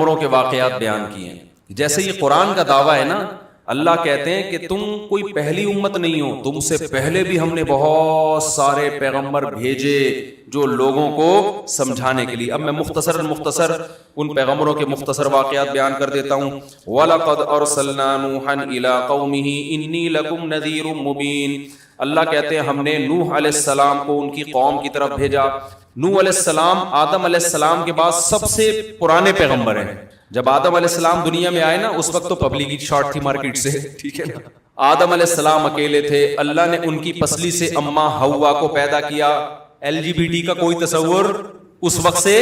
پیغمبروں کے واقعات بیان کیے ہیں. جیسے یہ قرآن کا دعویٰ ہے نا، اللہ کہتے ہیں کہ تم کوئی پہلی امت نہیں ہو، تم سے پہلے بھی ہم نے بہت سارے پیغمبر بھیجے جو لوگوں کو سمجھانے کے لیے. اب میں مختصر ان پیغمبروں کے مختصر واقعات بیان کر دیتا ہوں. وَلَقَدْ أَرْسَلْنَا نُوحًا إِلَىٰ قَوْمِهِ إِنِّي لَكُمْ نَذِيرٌ مُّبِينٌ. اللہ کہتے ہیں ہم نے نوح علیہ السلام کو ان کی قوم کی طرف بھیجا. نوح علیہ السلام آدم علیہ السلام کے بعد سب سے پرانے پیغمبر ہیں. جب آدم علیہ السلام دنیا میں آئے نا، اس وقت تو پبلک شارٹ تھی مارکیٹ سے، ٹھیک ہے نا. آدم علیہ السلام اکیلے تھے. اللہ نے ان کی پسلی سے اماں حوا کو پیدا کیا. LGBT کا کوئی تصور اس وقت سے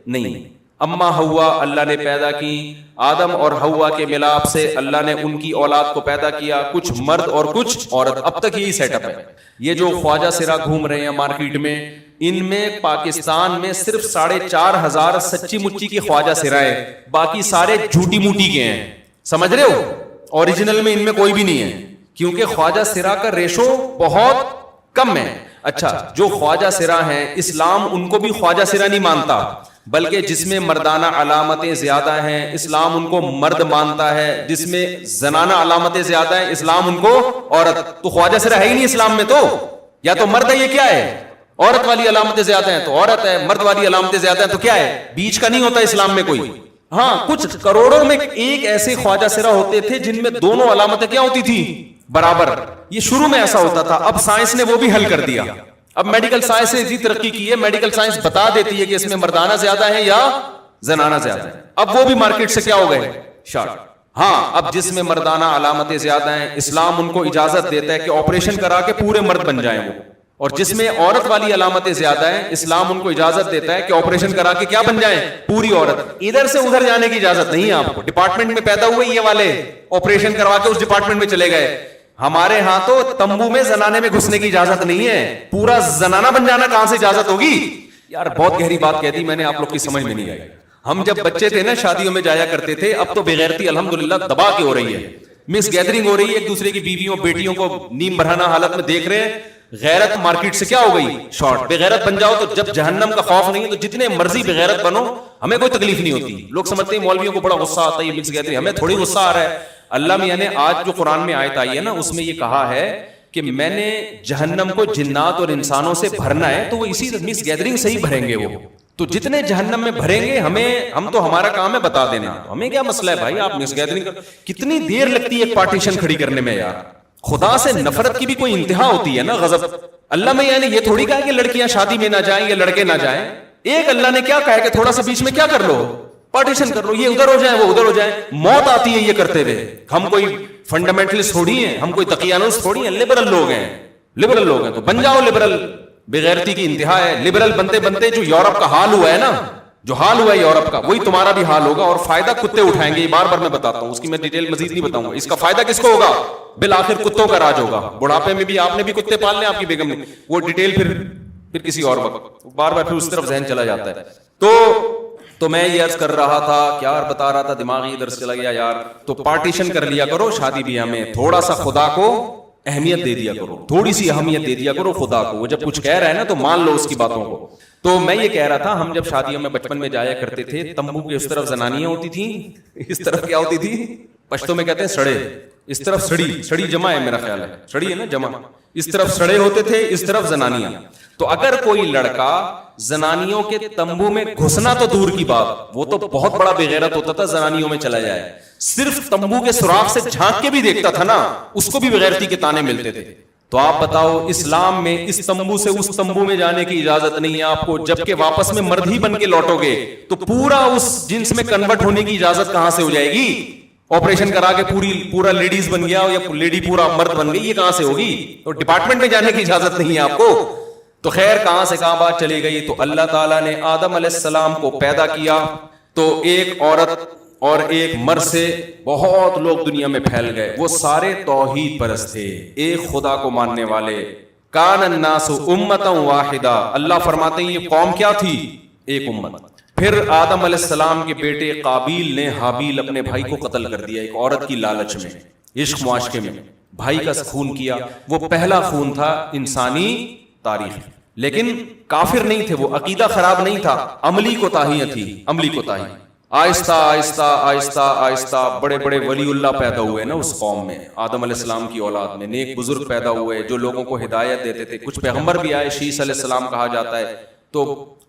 نہیں. اماں حوا اللہ نے پیدا کی. آدم اور حوا کے ملاپ سے اللہ نے ان کی اولاد کو پیدا کیا، کچھ مرد اور کچھ عورت. اب تک یہی سیٹ اپ ہے. یہ جو خواجہ سرا گھوم رہے ہیں مارکیٹ میں، ان میں پاکستان میں صرف 4,500 سچی مچی کی خواجہ سرائے، باقی سارے جھوٹی موٹی کے ہیں. سمجھ رہے ہو؟ اوریجنل میں ان میں کوئی بھی نہیں ہے، کیونکہ خواجہ سرا کا ریشو بہت کم ہے. اچھا، جو خواجہ سرا ہیں، اسلام ان کو بھی خواجہ سرا نہیں مانتا، بلکہ جس میں مردانہ علامتیں زیادہ ہیں اسلام ان کو مرد مانتا ہے، جس میں زنانہ علامتیں زیادہ ہیں اسلام ان کو عورت. تو خواجہ سرا ہے ہی نہیں اسلام میں، تو یا تو مرد ہے، یہ کیا ہے؟ عورت والی علامتیں زیادہ ہیں تو عورت ہے، مرد والی علامتیں زیادہ ہیں تو کیا ہے؟ بیچ کا نہیں ہوتا اسلام میں کوئی. ہاں، کچھ کروڑوں میں ایک ایسے خواجہ سرا ہوتے تھے جن میں دونوں علامتیں کیا ہوتی تھی؟ برابر. یہ شروع میں ایسا ہوتا تھا، اب سائنس نے وہ بھی حل کر دیا. اب میڈیکل سائنس نے اتنی ترقی کی ہے، میڈیکل سائنس بتا دیتی ہے کہ اس میں مردانہ زیادہ ہے یا زنانہ زیادہ ہے. اب وہ بھی مارکیٹ سے کیا ہو گئے؟ شارٹ. ہاں، اب جس میں مردانہ علامتیں زیادہ ہیں اسلام ان کو اجازت دیتا ہے کہ آپریشن کرا کے پورے مرد بن جائیں وہ، اور جس میں عورت والی علامتیں زیادہ ہیں اسلام ان کو اجازت دیتا ہے کہ آپریشن کرا کے کیا بن جائیں؟ پوری عورت. ادھر سے ادھر جانے کی اجازت نہیں ہے آپ کو. ڈپارٹمنٹ میں پیدا ہوئے یہ والے آپریشن کروا کے اس ڈپارٹمنٹ میں چلے گئے. ہمارے ہاں تو تمبو میں زنانے میں گھسنے کی اجازت نہیں ہے. پورا زنانہ بن جانا کہاں سے اجازت ہوگی؟ یار بہت گہری بات کہہ دی میں نے، آپ لوگ کی سمجھ میں نہیں آئی. ہم جب بچے تھے نا شادیوں میں جایا کرتے تھے. اب تو بغیرتی الحمدللہ دبا کے ہو رہی ہے، مس گیدرنگ ہو رہی ہے، ایک دوسرے کی بیویوں بیٹیوں کو نیم برہنہ حالت میں دیکھ رہے ہیں. غیرت مارکیٹ سے کیا ہو گئی؟ شارٹ. بغیرت بن جاؤ تو جب جہنم کا خوف نہیں ہے تو جتنے مرضی بغیرت بنو ہمیں کوئی تکلیف نہیں ہوتی. لوگ سمجھتے ہیں مولویوں کو بڑا غصہ آتا ہے یہ مس گیدرنگ، ہمیں تھوڑی غصہ آ رہا ہے. اللہ میاں نے آج جو قرآن میں آیت آئی ہے نا، اس میں یہ کہا ہے کہ میں نے جہنم کو جنات اور انسانوں سے بھرنا ہے، تو وہ اسی مس گیدرنگ سے ہی بھریں گے. وہ تو جتنے جہنم میں بھریں گے ہم تو ہمارا کام ہے بتا دینا، ہمیں کیا مسئلہ ہے بھائی. آپ مس گیدرنگ کتنی دیر لگتی ہے ایک پارٹیشن کھڑی کرنے میں یار. خدا سے نفرت کی بھی کوئی انتہا ہوتی ہے نا، غضب. اللہ میں یعنی یہ تھوڑی کہا کہ لڑکیاں شادی میں نہ جائیں یا لڑکے نہ جائیں. ایک اللہ نے کیا کہا کہ تھوڑا سا بیچ میں کیا کر لو، پارٹیشن کر لو، یہ ادھر ہو جائیں وہ ادھر ہو جائیں. موت آتی ہے یہ کرتے ہوئے. ہم کوئی فنڈامنٹلسٹ تھوڑی ہیں، ہم کوئی تقیانوس تھوڑی ہیں، لبرل لوگ ہیں. لبرل لوگ ہیں تو بن جاؤ لبرل. بغیرتی کی انتہا ہے. لبرل بنتے بنتے جو یورپ کا حال ہوا ہے نا، جو حال ہوا ہے یورپ کا، وہی تمہارا بھی حال ہوگا. اور فائدہ کتے اٹھائیں گے. یہ بار بار میں بتاتا ہوں، اس کی میں ڈیٹیل مزید نہیں بتاؤں گا. اس کا فائدہ کس کو ہوگا؟ بالآخر کتوں کا راج ہوگا. بڑھاپے میں بھی آپ نے بھی کتے پال لیں، آپ کی بیگم نے. وہ ڈیٹیل پھر کسی اور وقت. بار بار پھر اس طرف ذہن چلا جاتا ہے. تو میں یہ عرض کر رہا تھا، کیا بتا رہا تھا، دماغی ادھر سے چلا گیا یار. تو پارٹیشن کر لیا کرو شادی بیاہ میں. تھوڑا سا خدا کو اہمیت دے دیا کرو، تھوڑی سی اہمیت دے دیا کرو خدا کو. وہ جب کچھ کہہ رہا ہے نا تو مان لو اس کی باتوں کو. تو میں یہ کہہ رہا تھا، ہم جب شادیوں میں بچپن میں جایا کرتے تھے، تمبو کے اس طرف زنانیاں ہوتی تھیں، اس طرف کیا ہوتی تھی؟ پشتوں میں کہتے ہیں سڑے. اس طرف سڑی جمع ہے میرا خیال ہے، سڑی ہے نا جمع. اس طرف سڑے ہوتے تھے، اس طرف زنانیاں. تو اگر کوئی لڑکا زنانیوں کے تمبو میں گھسنا تو دور کی بات، وہ تو بہت بڑا بغیرت ہوتا تھا زنانیوں میں چلا جائے. صرف تمبو کے سوراخ سے جھانک کے بھی دیکھتا تھا نا، اس کو بھی بغیرتی کے تانے ملتے تھے. تو آپ بتاؤ، اسلام میں اس تمبو سے اس تمبو میں جانے کی اجازت نہیں ہے آپ کو. جبکہ واپس میں مرد ہی بن کے لوٹو گے تو پورا اس جنس میں کنورٹ ہونے کی اجازت کہاں سے ہو جائے گی؟ آپریشن کرا کے پورا لیڈیز بن گیا یا لیڈی پورا مرد بن گئی، یہ کہاں سے ہوگی؟ تو ڈپارٹمنٹ میں جانے کی اجازت نہیں ہے آپ کو. تو خیر کہاں سے کہاں بات چلی گئی. تو اللہ تعالیٰ نے آدم علیہ السلام کو پیدا کیا تو ایک عورت اور ایک مرد سے بہت لوگ دنیا میں پھیل گئے. وہ سارے توحید پرست تھے، ایک خدا کو ماننے والے. کان الناس امتا واحدہ. اللہ فرماتے ہیں یہ قوم کیا تھی؟ ایک امت. پھر آدم علیہ السلام کے بیٹے قابیل نے حابیل اپنے بھائی کو قتل کر دیا ایک عورت کی لالچ میں، عشق معاشقے میں. بھائی کا خون کیا. وہ پہلا خون تھا انسانی تاریخ. لیکن کافر نہیں تھے وہ، عقیدہ خراب نہیں تھا، عملی کوتاہیاں تھی، عملی کوتاہی. آہستہ آہستہ آہستہ آہستہ بڑے بڑے ولی اللہ پیدا ہوئے نا اس قوم میں، آدم علیہ السلام کی اولاد میں نیک بزرگ پیدا ہوئے جو لوگوں کو ہدایت دیتے تھے. کچھ پیغمبر بھی آئے، شیس علیہ السلام کہا جاتا ہے. تو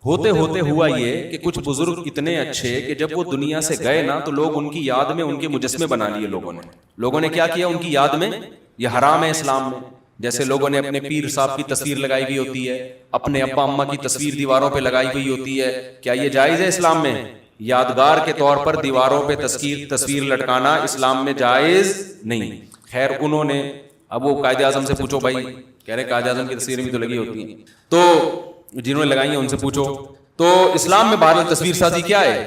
ہوتے ہوتے ہوا یہ کہ کچھ بزرگ اتنے اچھے کہ جب وہ دنیا سے گئے نا تو لوگ ان کی یاد میں ان کے مجسمے بنا لیے. لوگوں نے کیا کیا ان کی یاد میں؟ یہ حرام ہے اسلام میں. جیسے لوگوں نے اپنے پیر صاحب کی تصویر لگائی ہوئی ہوتی ہے، اپنے ابا اماں کی تصویر دیواروں پہ لگائی ہوئی ہوتی ہے. کیا یہ جائز ہے اسلام میں؟ یادگار کے طور پر دیواروں پہ تصویر لٹکانا اسلام میں جائز نہیں. خیر انہوں نے، اب وہ قائد اعظم سے پوچھو بھائی، کہہ رہے قائد اعظم کی تصویریں بھی تو لگی ہوتی ہیں، تو جنہوں نے لگائی ہیں ان سے پوچھو. تو اسلام میں بہرحال تصویر سازی کیا ہے؟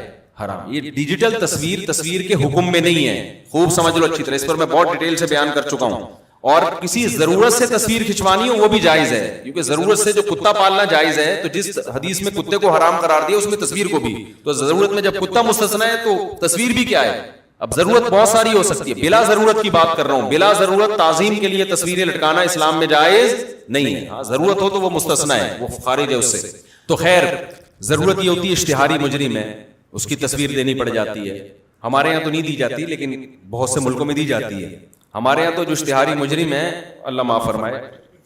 حرام. یہ ڈیجیٹل تصویر کے حکم میں نہیں ہے، خوب سمجھ لو اچھی طرح، اس پر میں بہت ڈیٹیل سے بیان کر چکا ہوں. اور کسی ضرورت سے تصویر کھنچوانی ہو وہ بھی جائز ہے، کیونکہ ضرورت سے جو کتا پالنا جائز ہے، تو جس حدیث میں کتے کو حرام قرار دیا اس میں تصویر کو بھی، تو ضرورت میں جب کتا مستثنی ہے تو تصویر بھی کیا ہے؟ اب ضرورت بہت ساری ہو سکتی ہے، بلا ضرورت کی بات کر رہا ہوں. بلا ضرورت تعظیم کے لیے تصویریں لٹکانا اسلام میں جائز نہیں ہے. ہاں ضرورت ہو تو وہ مستثنی ہے، وہ خارج ہے اس سے. تو خیر ضرورت یہ ہوتی ہے اشتہاری مجرم ہے اس کی تصویر دینی پڑ جاتی ہے. ہمارے یہاں تو نہیں دی جاتی لیکن بہت سے ملکوں میں دی جاتی ہے. ہمارے یہاں تو جو اشتہاری مجرم ہے، اللہ معاف فرمائے،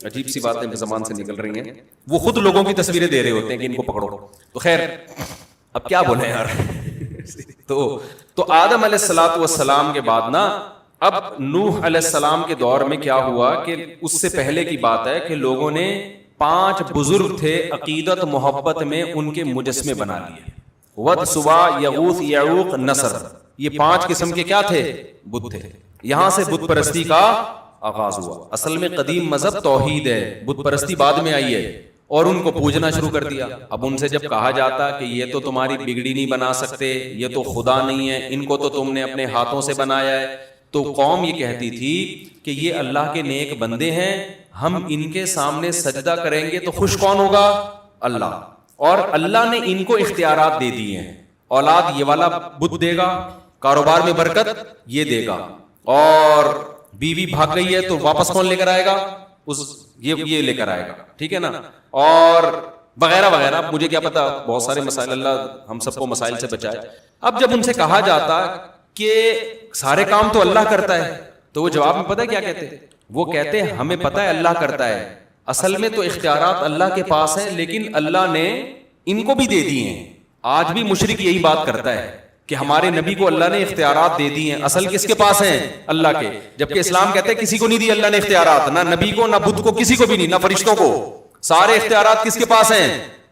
عجیب سی باتیں زبان سے نکل رہی ہیں، وہ خود لوگوں کی تصویریں دے رہے ہوتے ہیں کہ ان کو پکڑو. تو خیر اب کیا بولیں یار. تو آدم علیہ الصلوۃ والسلام کے بعد نا اب نوح علیہ السلام کے دور میں کیا ہوا کہ اس سے پہلے کی بات ہے کہ لوگوں نے 5 بزرگ تھے عقیدت محبت میں ان کے مجسمے بنا لیے. ود، سوا، یغوث، یعوق، نصر، یہ 5 قسم کے کیا تھے؟ بت تھے. یہاں سے بت پرستی کا آغاز ہوا. اصل میں قدیم مذہب توحید ہے، بت پرستی بعد میں آئی ہے، اور ان کو پوجنا شروع کر دیا. اب ان سے جب کہا جاتا کہ یہ تو تمہاری بگڑی نہیں بنا سکتے، یہ تو خدا نہیں ہے، ان کو تو تم نے اپنے ہاتھوں سے بنایا ہے، تو قوم یہ کہتی تھی کہ یہ اللہ کے نیک بندے ہیں، ہم ان کے سامنے سجدہ کریں گے تو خوش کون ہوگا؟ اللہ. اور اللہ نے ان کو اختیارات دے دیے ہیں، اولاد یہ والا بت دے گا، کاروبار میں برکت یہ دے گا، اور بیوی بھاگ گئی ہے تو واپس کون لے کر آئے گا؟ یہ لے کر آئے گا. ٹھیک ہے نا، اور وغیرہ وغیرہ. مجھے کیا پتا، بہت سارے مسائل، اللہ ہم سب کو مسائل سے بچائے. اب جب ان سے کہا جاتا کہ سارے کام تو اللہ کرتا ہے، تو وہ جواب میں پتہ ہے کیا کہتے؟ وہ کہتے ہمیں پتہ ہے اللہ کرتا ہے، اصل میں تو اختیارات اللہ کے پاس ہیں، لیکن اللہ نے ان کو بھی دے دیے ہیں. آج بھی مشرک یہی بات کرتا ہے کہ ہمارے نبی کو اللہ نے اختیارات دے دی ہیں، اصل کس کے پاس ہیں؟ اللہ کے. جبکہ اسلام کہتے ہیں کسی کو نہیں دی اللہ نے اختیارات، نہ نبی کو، نہ بدھ کو، کسی کو بھی نہیں، نہ فرشتوں کو. سارے اختیارات کس کے پاس ہیں؟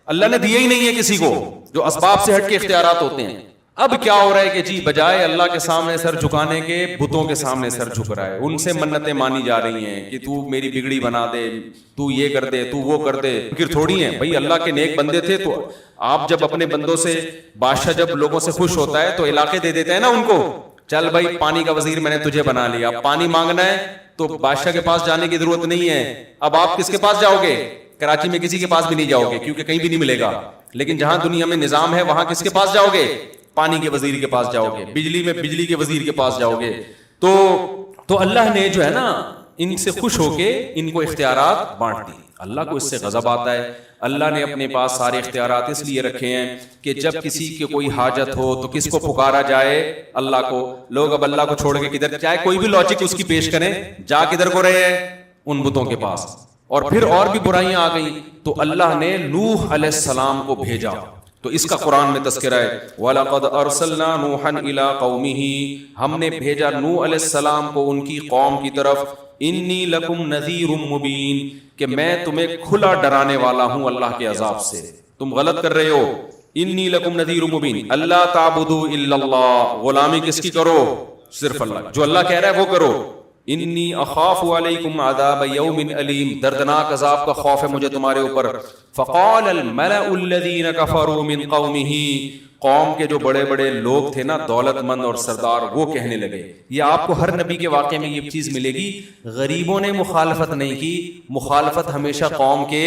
اللہ نے دیے ہی نہیں ہے کسی کو، جو اسباب سے ہٹ کے اختیارات ہوتے ہیں. اب کیا ہو رہا ہے کہ جی بجائے اللہ کے سامنے سر جھکانے کے بتوں کے سامنے سر جھک رہا ہے، ان سے منتیں مانی جا رہی ہیں کہ تو میری بگڑی بنا دے، تو یہ کر دے، تو وہ کر دے. فکر تھوڑی ہے بھائی، اللہ کے نیک بندے تھے تو آپ جب اپنے بندوں سے، بادشاہ جب لوگوں سے خوش ہوتا ہے تو علاقے دے دیتے ہیں نا ان کو. چل بھائی پانی کا وزیر میں نے تجھے بنا لیا، پانی مانگنا ہے تو بادشاہ کے پاس جانے کی ضرورت نہیں ہے. اب آپ کس کے پاس جاؤ گے؟ کراچی میں کسی کے پاس بھی نہیں جاؤ گے کیونکہ کہیں بھی نہیں ملے گا. لیکن جہاں دنیا میں نظام ہے وہاں کس کے پاس جاؤ گے؟ پانی کے وزیر کے پاس جاؤ گے، بجلی میں بجلی کے وزیر کے پاس جاؤ گے. تو اللہ نے جو ہے نا ان سے خوش ہو کے ان کو اختیارات بانٹ دی. اللہ کو اس سے غضب آتا ہے. اللہ نے اپنے پاس سارے اختیارات اس لیے رکھے ہیں کہ جب کسی کی کوئی حاجت ہو تو کس کو پکارا جائے؟ اللہ کو. لوگ اب اللہ کو چھوڑ کے کدھر، چاہے کوئی بھی لاجک اس کی پیش کریں، جا کدھر کو رہے ہیں؟ ان بتوں کے پاس. اور پھر اور بھی برائیاں آ گئی تو اللہ نے نوح علیہ السلام کو بھیجا. تو اس کا قرآن میں تذکرہ ہے، وَلَقَدْ أَرْسَلْنَا نُوحًا إِلَىٰ قَوْمِهِ، ہم نے بھیجا نوح علیہ السلام کو ان کی قوم کی طرف. إِنِّي لَكُمْ نَذِيرٌ مُبِينٌ، کہ میں تمہیں کھلا ڈرانے والا ہوں اللہ کے عذاب سے. تم غلط کر رہے ہو. إِنِّي لَكُمْ نَذِيرٌ مُبِينٌ أَلَّا تَعْبُدُوا إِلَّا اللَّهَ، غلامی کس کی کرو؟ صرف اللہ. جو اللہ کہہ رہا ہے وہ کرو. انی اخاف علیکم عذاب یوم علیم، دردناک عذاب کا خوف ہے مجھے تمہارے اوپر. فقال الملأ الذین کفروا من قومہ، قوم کے جو بڑے بڑے لوگ تھے نا، دولت مند اور سردار، وہ کہنے لگے. یہ آپ کو ہر نبی کے واقعے میں یہ چیز ملے گی، غریبوں نے مخالفت نہیں کی، مخالفت ہمیشہ قوم کے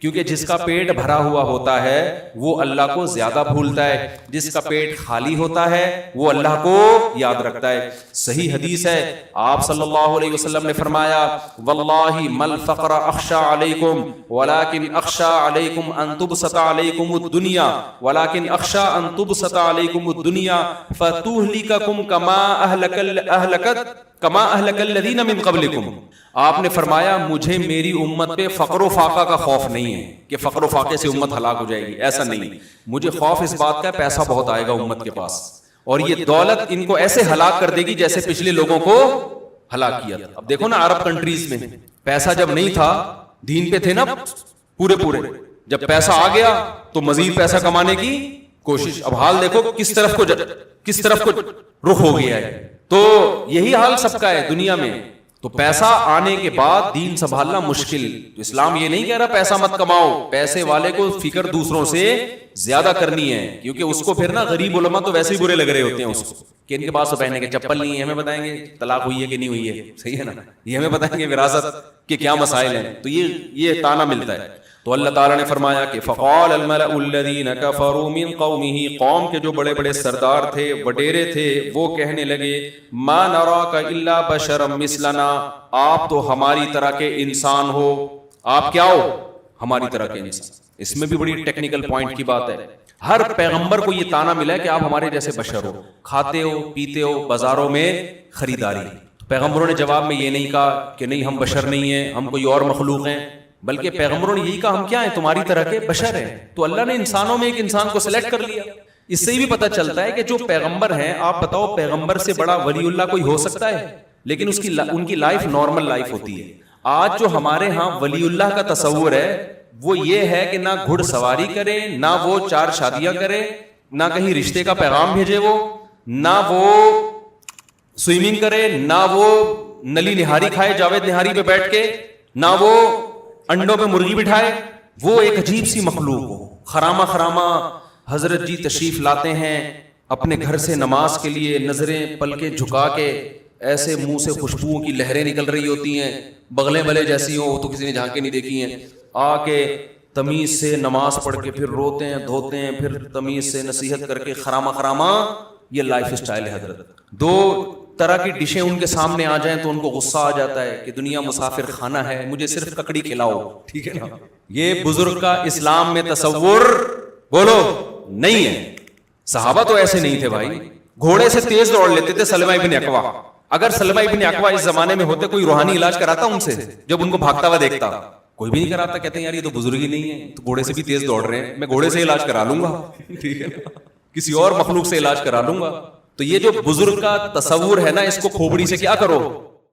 کیونکہ جس کا پیٹ بھرا ہوا ہوتا ہے وہ اللہ کو زیادہ بھولتا ہے، جس کا پیٹ خالی ہوتا ہے وہ اللہ کو یاد رکھتا ہے۔ صحیح حدیث ہے، آپ صلی اللہ علیہ وسلم نے فرمایا واللہ مل فقر اخشى علیکم ولکن اخشى علیکم ان تبسط علیکم الدنیا ولکن اخشى ان تبسط علیکم الدنیا فتہلککم کما اہلک الذین من قبلکم۔ آپ نے فرمایا مجھے میری امت پہ فقر و فاقہ کا خوف نہیں ہے کہ فقر و فاقے سے امت ہلاک ہو جائے گی، ایسا نہیں، مجھے خوف اس بات کا پیسہ بہت آئے گا امت کے پاس، اور یہ دولت ان کو ایسے ہلاک کر دے گی جیسے پچھلے لوگوں کو ہلاک کیا تھا۔ اب دیکھو نا عرب کنٹریز میں پیسہ جب نہیں تھا، دین پہ تھے نا پورے، جب پیسہ آ گیا تو مزید پیسہ کمانے کی کوشش۔ اب حال دیکھو کس طرف کو رخ ہو گیا ہے، تو یہی حال سب کا ہے دنیا میں۔ تو پیسہ آنے کے بعد دین سنبھالنا مشکل۔ تو اسلام یہ نہیں کہہ رہا پیسہ مت کماؤ، پیسے والے کو فکر دوسروں سے زیادہ کرنی ہے، کیونکہ اس کو پھر نا غریب علماء تو ویسے ہی برے لگ رہے ہوتے ہیں اس کو کہ ان کے پاس تو پہننے کے چپل نہیں ہے، ہمیں بتائیں گے طلاق ہوئی ہے کہ نہیں ہوئی ہے، صحیح ہے نا، یہ ہمیں بتائیں گے وراثت کے کیا مسائل ہیں، تو یہ تانا ملتا ہے۔ تو اللہ تعالیٰ نے فرمایا کہ فقال الملأ الذین کفروا من قومہ، قوم کے جو بڑے بڑے سردار تھے، وڈیرے تھے، وہ کہنے لگے ما نراک الا بشرا مثلنا، آپ تو ہماری طرح کے انسان ہو، آپ کیا ہو؟ ہماری طرح کے انسان۔ اس میں بھی بڑی ٹیکنیکل پوائنٹ کی بات ہے، ہر پیغمبر کو یہ تانا ملا ہے کہ آپ ہمارے جیسے بشر ہو، کھاتے ہو پیتے ہو، بازاروں میں خریداری۔ پیغمبروں نے جواب میں یہ نہیں کہا کہ نہیں ہم بشر نہیں ہیں، ہم کوئی اور مخلوق ہیں، بلکہ پیغمبروں نے یہی کہا ہم کیا ہیں؟ تمہاری طرح کے بشر ہیں۔ تو اللہ نے انسانوں میں ایک انسان کو سلیکٹ کر لیا۔ اس سے بھی پتہ چلتا ہے کہ جو پیغمبر ہیں، آپ بتاؤ پیغمبر سے بڑا ولی اللہ کوئی ہو سکتا ہے؟ لیکن ان کی لائف نارمل لائف ہوتی ہے۔ آج جو ہمارے ہاں ولی اللہ کا تصور ہے وہ یہ ہے کہ نہ گھڑ سواری کرے، نہ وہ 4 شادیاں کرے، نہ کہیں رشتے کا پیغام بھیجے، وہ نہ وہ سوئمنگ کرے، نہ وہ نلی نہاری کھائے جاوید نہاری پہ بیٹھ کے، نہ وہ انڈوں پہ مرغی بٹھائے، وہ ایک عجیب سی مخلوق ہو۔ خرامہ حضرت جی تشریف لاتے ہیں اپنے گھر سے نماز کے لیے، نظریں پلکیں جھکا کے، ایسے منہ سے خوشبوؤں کی لہریں نکل رہی ہوتی ہیں، بغلیں بلے جیسی ہوں، تو کسی نے جھانکیں نہیں دیکھی ہیں، آ کے تمیز سے نماز پڑھ کے پھر روتے ہیں دھوتے ہیں، پھر تمیز سے نصیحت کر کے خرامہ، یہ لائف سٹائل ہے حضرت۔ 2 طرح کی ڈشیں ان کے سامنے آ جائیں تو ان کو غصہ آ جاتا ہے کہ دنیا مسافر خانہ ہے، مجھے صرف ککڑی کھلاؤ، ٹھیک ہے نا۔ یہ بزرگ کا اسلام میں تصور بولو نہیں ہے۔ صحابہ تو ایسے نہیں تھے بھائی، گھوڑے سے تیز دوڑ لیتے تھے۔ سلمہ ابن اکوا، اگر سلمہ ابن اکوا اس زمانے میں ہوتے، کوئی روحانی علاج کراتا ان سے؟ جب ان کو بھاگتا ہوا دیکھتا کوئی بھی نہیں کراتا، کہتے ہیں یار یہ تو بزرگ ہی نہیں ہے، تو گھوڑے سے بھی تیز دوڑ رہے ہیں، میں گھوڑے سے علاج کرا لوں گا، ٹھیک ہے نا، کسی اور مخلوق سے علاج کرا لوں گا۔ تو یہ جو بزرگ کا تصور ہے نا، اس کو کھوپڑی سے کیا کرو،